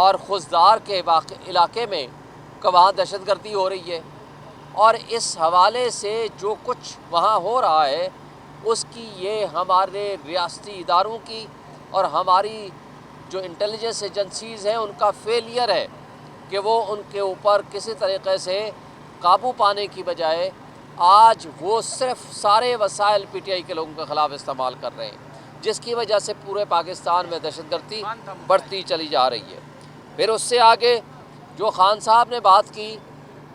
اور خزدار کے علاقے میں کہ وہاں دہشت گردی ہو رہی ہے، اور اس حوالے سے جو کچھ وہاں ہو رہا ہے اس کی یہ ہمارے ریاستی اداروں کی اور ہماری جو انٹیلیجنس ایجنسیز ہیں ان کا فیلئر ہے کہ وہ ان کے اوپر کسی طریقے سے قابو پانے کی بجائے آج وہ صرف سارے وسائل پی ٹی آئی کے لوگوں کے خلاف استعمال کر رہے ہیں، جس کی وجہ سے پورے پاکستان میں دہشت گردی بڑھتی چلی جا رہی ہے۔ پھر اس سے آگے جو خان صاحب نے بات کی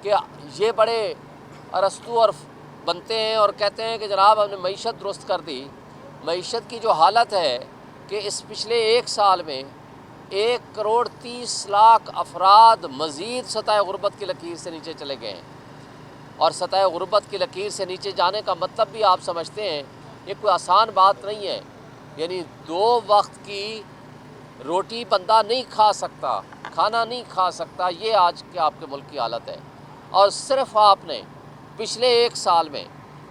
کہ یہ بڑے ارسطو اور بنتے ہیں اور کہتے ہیں کہ جناب ہم نے معیشت درست کر دی۔ معیشت کی جو حالت ہے کہ اس پچھلے ایک سال میں 1,30,00,000 افراد مزید سطح غربت کی لکیر سے نیچے چلے گئے ہیں، اور سطح غربت کی لکیر سے نیچے جانے کا مطلب بھی آپ سمجھتے ہیں، یہ کوئی آسان بات نہیں ہے۔ یعنی 2 وقت کی روٹی بندہ نہیں کھا سکتا، کھانا نہیں کھا سکتا، یہ آج کے آپ کے ملک کی حالت ہے۔ اور صرف آپ نے پچھلے ایک سال میں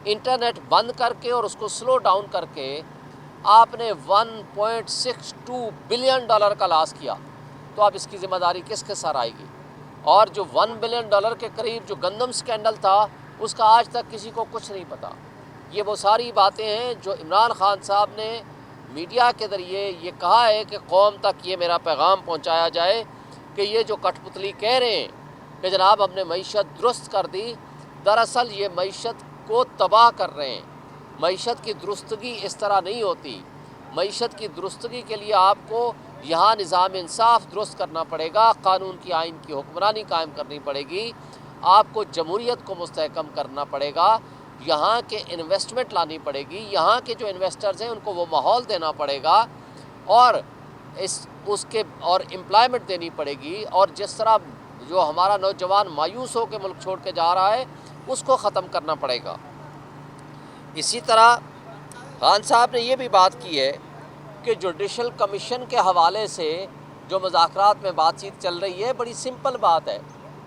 انٹرنیٹ بند کر کے اور اس کو سلو ڈاؤن کر کے آپ نے $1.62 بلین کا لاس کیا، تو اب اس کی ذمہ داری کس کے سر آئے گی؟ اور جو $1 بلین کے قریب جو گندم سکینڈل تھا اس کا آج تک کسی کو کچھ نہیں پتا۔ یہ وہ ساری باتیں ہیں جو عمران خان صاحب نے میڈیا کے ذریعے یہ کہا ہے کہ قوم تک یہ میرا پیغام پہنچایا جائے کہ یہ جو کٹ پتلی کہہ رہے ہیں کہ جناب ہم نے معیشت درست کر دی، دراصل یہ معیشت کو تباہ کر رہے ہیں۔ معیشت کی درستگی اس طرح نہیں ہوتی۔ معیشت کی درستگی کے لیے آپ کو یہاں نظام انصاف درست کرنا پڑے گا، قانون کی آئین کی حکمرانی قائم کرنی پڑے گی، آپ کو جمہوریت کو مستحکم کرنا پڑے گا، یہاں کے انویسٹمنٹ لانی پڑے گی، یہاں کے جو انویسٹرز ہیں ان کو وہ ماحول دینا پڑے گا، اور اور امپلائمنٹ دینی پڑے گی، اور جس طرح جو ہمارا نوجوان مایوس ہو کے ملک چھوڑ کے جا رہا ہے اس کو ختم کرنا پڑے گا۔ اسی طرح خان صاحب نے یہ بھی بات کی ہے کہ جوڈیشل کمیشن کے حوالے سے جو مذاکرات میں بات چیت چل رہی ہے، بڑی سمپل بات ہے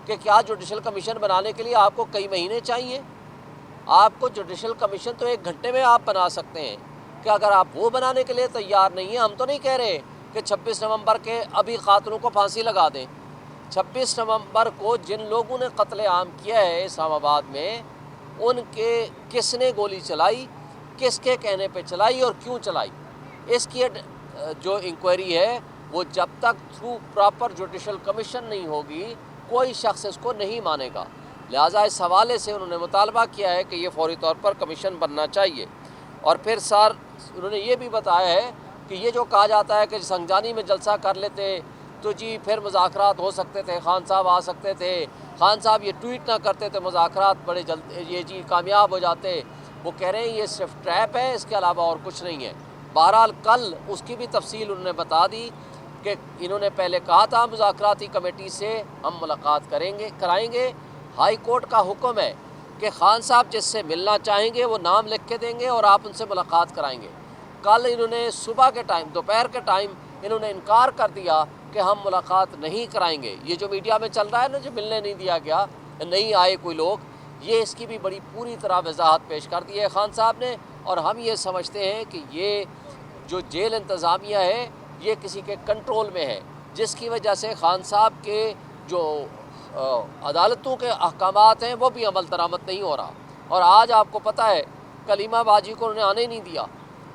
کہ کیا جوڈیشل کمیشن بنانے کے لیے آپ کو کئی مہینے چاہیے؟ آپ کو جوڈیشل کمیشن تو 1 گھنٹے میں آپ بنا سکتے ہیں، کہ اگر آپ وہ بنانے کے لیے تیار نہیں ہیں، ہم تو نہیں کہہ رہے کہ 26 نومبر کے ابھی قاتلوں کو پھانسی لگا دیں۔ 26 نومبر کو جن لوگوں نے قتل عام کیا ہے اسلام آباد میں، ان کے کس نے گولی چلائی، کس کے کہنے پہ چلائی اور کیوں چلائی، اس کی جو انکوائری ہے وہ جب تک تھرو پراپر جوڈیشل کمیشن نہیں ہوگی کوئی شخص اس کو نہیں مانے گا۔ لہٰذا اس حوالے سے انہوں نے مطالبہ کیا ہے کہ یہ فوری طور پر کمیشن بننا چاہیے۔ اور پھر انہوں نے یہ بھی بتایا ہے کہ یہ جو کہا جاتا ہے کہ سنگجانی میں جلسہ کر لیتے تو جی پھر مذاکرات ہو سکتے تھے، خان صاحب آ سکتے تھے، خان صاحب یہ ٹویٹ نہ کرتے تھے، مذاکرات بڑے جلد یہ جی کامیاب ہو جاتے۔ وہ کہہ رہے ہیں یہ صرف ٹریپ ہے، اس کے علاوہ اور کچھ نہیں ہے۔ بہرحال کل اس کی بھی تفصیل انہوں نے بتا دی کہ انہوں نے پہلے کہا تھا مذاکراتی کمیٹی سے ہم ملاقات کرائیں گے۔ ہائی کورٹ کا حکم ہے کہ خان صاحب جس سے ملنا چاہیں گے وہ نام لکھ کے دیں گے اور آپ ان سے ملاقات کرائیں گے۔ کل انہوں نے صبح کے ٹائم، دوپہر کے ٹائم انہوں نے انکار کر دیا کہ ہم ملاقات نہیں کرائیں گے۔ یہ جو میڈیا میں چل رہا ہے نا، جو ملنے نہیں دیا گیا، نہیں آئے کوئی لوگ، یہ اس کی بھی بڑی پوری طرح وضاحت پیش کر دی ہے خان صاحب نے۔ اور ہم یہ سمجھتے ہیں کہ یہ جو جیل انتظامیہ ہے یہ کسی کے کنٹرول میں ہے، جس کی وجہ سے خان صاحب کے جو عدالتوں کے احکامات ہیں وہ بھی عمل درآمد نہیں ہو رہا۔ اور آج آپ کو پتہ ہے کلیمہ باجی کو انہوں نے آنے نہیں دیا،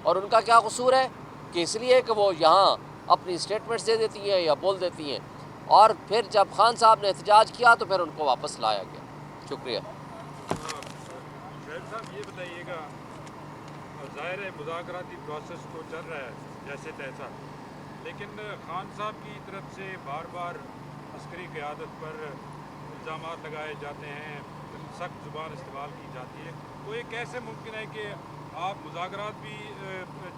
اور ان کا کیا قصور ہے؟ کہ اس لیے کہ وہ یہاں اپنی سٹیٹمنٹس دے دیتی ہیں یا بول دیتی ہیں، اور پھر جب خان صاحب نے احتجاج کیا تو پھر ان کو واپس لایا گیا۔ شکریہ۔ شہر صاحب یہ بتائیے گا، ظاہر ہے مذاکراتی پروسیس تو چل رہا ہے جیسے تیسا، لیکن خان صاحب کی طرف سے بار بار عسکری قیادت پر الزامات لگائے جاتے ہیں، سخت زبان استعمال کی جاتی ہے، تو یہ کیسے ممکن ہے کہ آپ مذاکرات بھی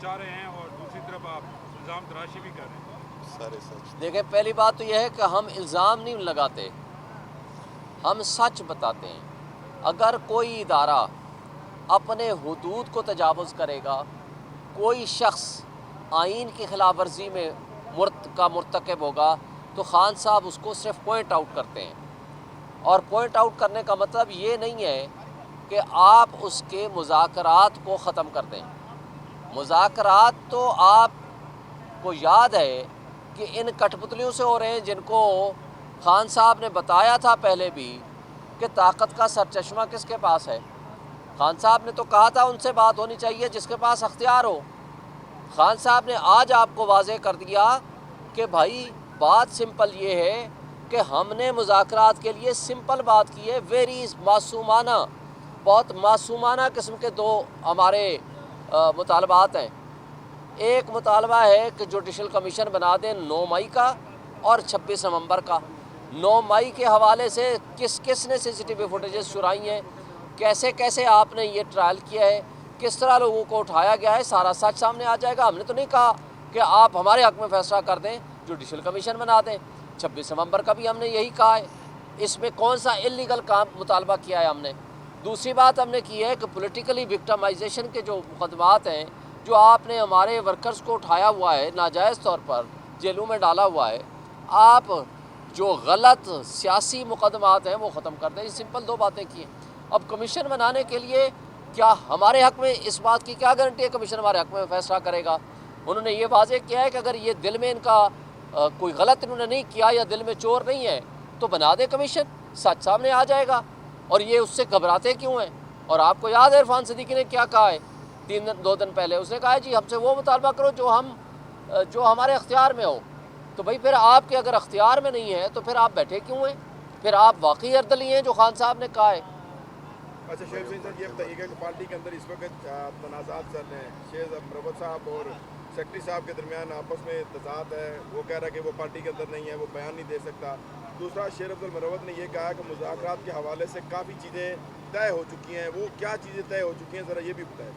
چاہ رہے ہیں اور دوسری طرف آپ الزام تراشی بھی کر رہے ہیں؟ سارے سچ دیکھیں، پہلی بات تو یہ ہے کہ ہم الزام نہیں لگاتے، ہم سچ بتاتے ہیں۔ اگر کوئی ادارہ اپنے حدود کو تجاوز کرے گا، کوئی شخص آئین کی خلاف ورزی میں مرتکب ہوگا، تو خان صاحب اس کو صرف پوائنٹ آؤٹ کرتے ہیں۔ اور پوائنٹ آؤٹ کرنے کا مطلب یہ نہیں ہے کہ آپ اس کے مذاکرات کو ختم کر دیں۔ مذاکرات تو آپ کو یاد ہے کہ ان کٹپتلیوں سے ہو رہے ہیں جن کو خان صاحب نے بتایا تھا پہلے بھی کہ طاقت کا سرچشمہ کس کے پاس ہے۔ خان صاحب نے تو کہا تھا ان سے بات ہونی چاہیے جس کے پاس اختیار ہو۔ خان صاحب نے آج آپ کو واضح کر دیا کہ بھائی بات سمپل یہ ہے کہ ہم نے مذاکرات کے لیے سمپل بات کی ہے، ویری معصومانہ، بہت معصومانہ قسم کے دو ہمارے مطالبات ہیں۔ ایک مطالبہ ہے کہ جوڈیشل کمیشن بنا دیں 9 مئی کا اور 26 نومبر کا۔ 9 مئی کے حوالے سے کس نے سی سی ٹی وی فوٹیجز چرائی ہیں، کیسے کیسے آپ نے یہ ٹرائل کیا ہے، کس طرح لوگوں کو اٹھایا گیا ہے، سارا سچ سامنے آ جائے گا۔ ہم نے تو نہیں کہا کہ آپ ہمارے حق میں فیصلہ کر دیں، جوڈیشل کمیشن بنا دیں۔ 26 نومبر کا بھی ہم نے یہی کہا ہے۔ اس میں کون سا انلیگل کام مطالبہ کیا ہے ہم نے؟ دوسری بات ہم نے کی ہے کہ پولیٹیکلی وکٹمائزیشن کے جو مقدمات ہیں، جو آپ نے ہمارے ورکرز کو اٹھایا ہوا ہے ناجائز طور پر جیلوں میں ڈالا ہوا ہے، آپ جو غلط سیاسی مقدمات ہیں وہ ختم کر دیں۔ یہ سمپل 2 باتیں کی ہیں۔ اب کمیشن بنانے کے لیے کیا ہمارے حق میں اس بات کی کیا گارنٹی ہے کمیشن ہمارے حق میں فیصلہ کرے گا؟ انہوں نے یہ واضح کیا ہے کہ اگر یہ دل میں ان کا کوئی غلط انہوں نے نہیں کیا یا دل میں چور نہیں ہے تو بنا دے کمیشن، سچ سامنے آ جائے گا۔ اور یہ اس سے گھبراتے کیوں ہیں؟ اور آپ کو یاد ہے عرفان صدیقی نے کیا کہا ہے 2 دن پہلے؟ اس نے کہا ہے جی ہم سے وہ مطالبہ کرو جو ہمارے اختیار میں ہو۔ تو بھائی پھر آپ کے اگر اختیار میں نہیں ہے تو پھر آپ بیٹھے کیوں ہیں؟ پھر آپ واقعی اردلی ہیں جو خان صاحب نے کہا ہے۔ اچھا شعیب حسین صاحب یہ بتائیے گا کہ پارٹی کے اندر اس وقت تنازعات چل رہے ہیں، شیخ مروت صاحب اور سیکرٹری صاحب کے درمیان آپس میں تضاد ہے، وہ کہہ رہا ہے کہ وہ پارٹی کے اندر نہیں ہے، وہ بیان نہیں دے سکتا۔ دوسرا شیر عبد المروت نے یہ کہا کہ مذاکرات کے حوالے سے کافی چیزیں طے ہو چکی ہیں، وہ کیا چیزیں طے ہو چکی ہیں ذرا یہ بھی بتائیں۔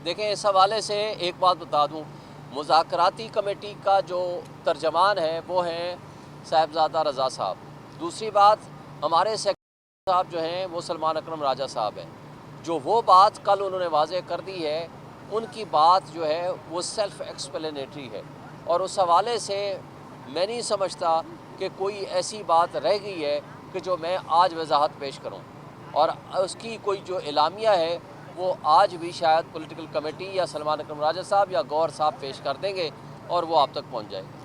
دیکھیں اس حوالے سے ایک بات بتا دوں، مذاکراتی کمیٹی کا جو ترجمان ہے وہ ہیں صاحبزادہ رضا صاحب۔ دوسری بات ہمارے سیکرٹری صاحب جو ہیں وہ سلمان اکرم راجہ صاحب ہیں۔ جو وہ بات کل انہوں نے واضح کر دی ہے، ان کی بات جو ہے وہ سیلف ایکسپلینیٹری ہے، اور اس حوالے سے میں نہیں سمجھتا کہ کوئی ایسی بات رہ گئی ہے کہ جو میں آج وضاحت پیش کروں، اور اس کی کوئی جو اعلامیہ ہے وہ آج بھی شاید پولیٹیکل کمیٹی یا سلمان اکرم راجہ صاحب یا گور صاحب پیش کر دیں گے اور وہ آپ تک پہنچ جائے گا۔